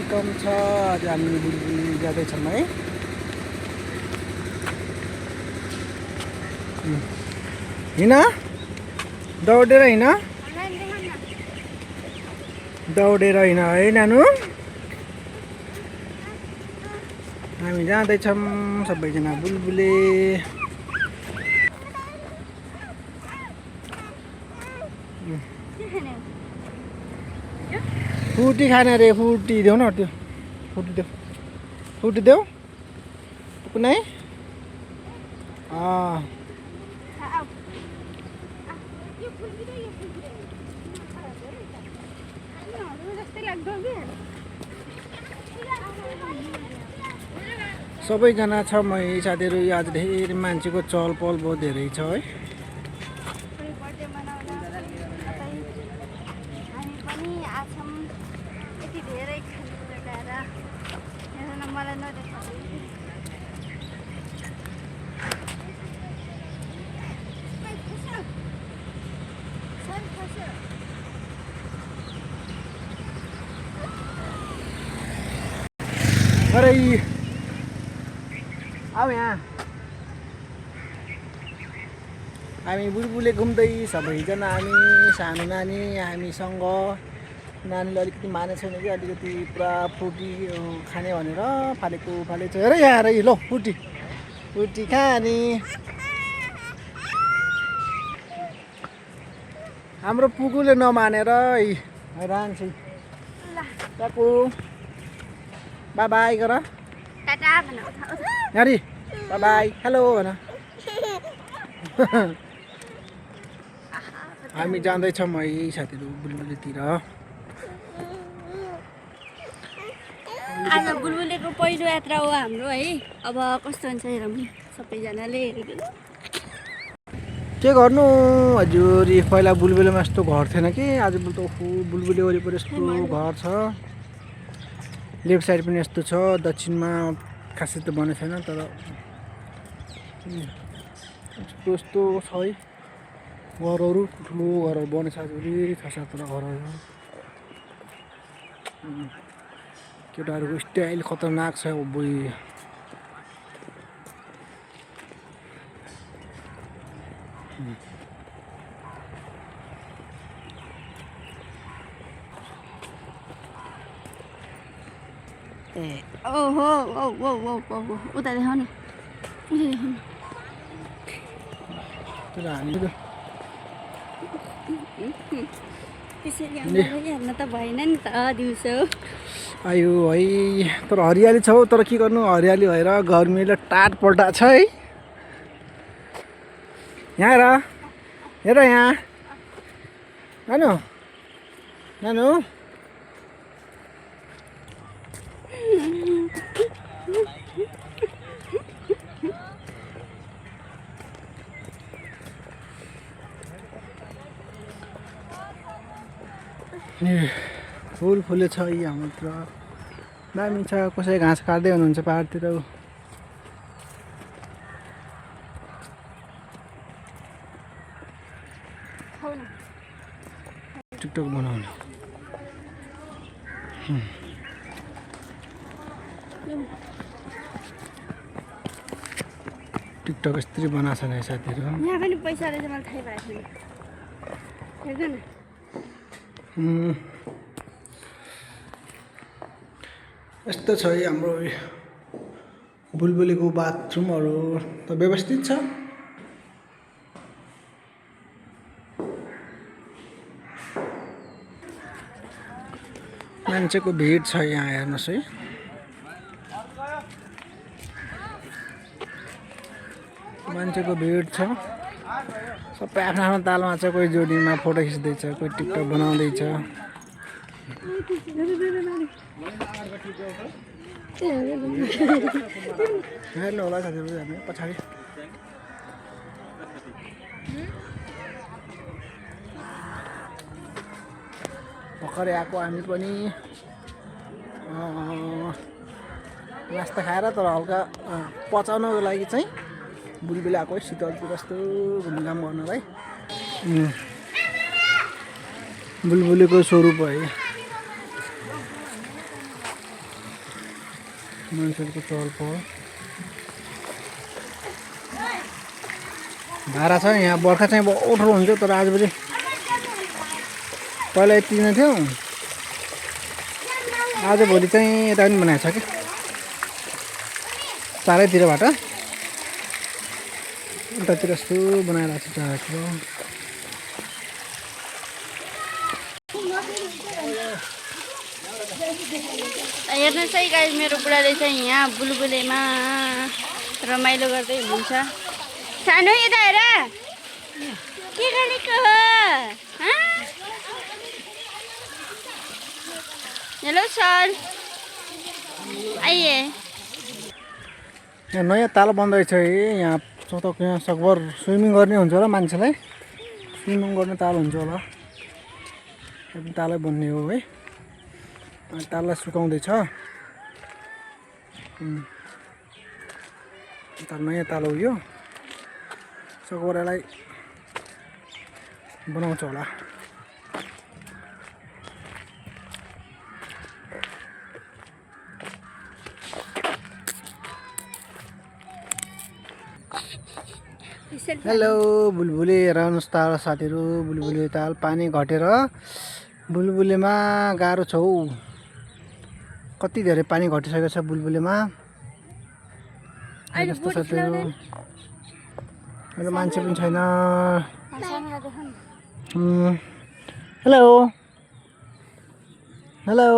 कम छ। आज हामी बुलबुल जाँदैछौँ है। हिँड दौडेर हिँड, दौडेर हिँड है नानु। हामी जाँदैछौँ सबैजना बुलबुले। फुटी खाने रे, फुटी देऊ न त्यो, फुटी देऊ, फुटी देऊ कुनै। सबैजना छ मै साथीहरू। आज धेरै मान्छेको चहल पहल बहुत धेरै छ है। अरे अब यहाँ हामी बुलबुले घुम्दै सबैजना। हामी सानो नानी हामीसँग, नानीले अलिकति माने छैन कि अलिकति पुरा फुटी खाने भनेर फालेको छ। हेर यहाँ हेर, ल फुटी फुटी खाने। हाम्रो पुगुले नमानेर हैरान छ। काकु बाई बाई गर, टाटा भन, नारी बाई बाई, हेलो भन। हामी जाँदैछौँ है साथीहरू बुलबुलेतिर। आज बुलबुलेको पहिलो यात्रा हो हाम्रो है। अब कस्तो हुन्छ हेरौँ नि सबैजनाले। के गर्नु हजुर, पहिला बुलबुलेमा यस्तो घर थिएन कि। आज त बुलबुले वरिपरि यस्तो घर छ। लेफ्ट साइड पनि यस्तो छ, दक्षिणमा खासै त बनेको छैन तर यस्तो छ है घरहरू। ठुलो घरहरू बनेको छ, अझै 6-7 घरहरू। केटाहरूको स्टाइल खतरनाक छ बुई। ओहो ओ ओ ओ ओ उता देखाउ न, उता देखाउ न। त्यसरी हेर्न त भएन नि त दिउँसो। आयो है, तर हरियाली छ हौ। तर के गर्नु, हरियाली भएर गर्मीले टाट पल्टा छ है। यहाँ हेर, हेर यहाँ नानु, नानु फुल फुले छ यहाँ पुरा दामी छ। कसै घाँस काट्दै हुनुहुन्छ पाहाडतिर। टिकटक बनाउने टिकटक यस्तरी बनाएको छ नि साथीहरू। यहाँ पनि पैसा रहेछ, मलाई थाहै भएको छैन। हेर्नु न यस्तो छ है हाम्रो बुलबुलेको बाथरुमहरू त व्यवस्थित छ। मान्छेको भिड छ यहाँ, हेर्नुहोस् है। मान्छेको भिड छ, सबै आफ्नो आफ्नो तालमा छ। कोही जोडीमा फोटो खिच्दैछ, कोही टिकटक बनाउँदैछ। हेर्नु होला साथीहरू, हामी पछाडि भर्खरै आएको हामी पनि नास्ता खाएर। तर हल्का पचाउनको लागि चाहिँ बुलबुले आएको है, शीतलतिर यस्तो घुमघाम गर्नलाई। बुलबुलेको स्वरूप है। मान्छेहरूको चहल पहल भाडा छ यहाँ। बर्खा चाहिँ बहुत ठुलो हुन्थ्यो तर आजभोलि पहिला यति नै थियो, आजभोलि चाहिँ यता पनि बनाएको छ कि चारैतिरबाट। उतातिर यस्तो बनाइरहेको छ चारैतिर। हेर्नुहोस् है गाइस, मेरो बुढाले चाहिँ यहाँ बुलबुलेमा रमाइलो गर्दै हुनुहुन्छ। सानो यता हेर के गरेको हो? हेलो सर, आइए। यहाँ नयाँ ताल बन्दैछ है। यहाँ चौतक यहाँ सकभर स्विमिङ गर्ने हुन्छ होला, मान्छेलाई स्विमिङ गर्ने ताल हुन्छ होला। तालै बन्ने हो है। ताललाई सुकाउँदैछ। ताल नयाँ ताल हो यो। सकभर यसलाई बनाउँछ होला। हेलो बुलबुले, हेर्नुहोस् ताल साथीहरू। बुलबुले ताल पानी घटेर बुलबुलेमा गाह्रो छ हौ। कति धेरै पानी घटिसकेको छ बुलबुलेमा। यस्तो साथीहरू अहिले मान्छे पनि छैन। Hello hello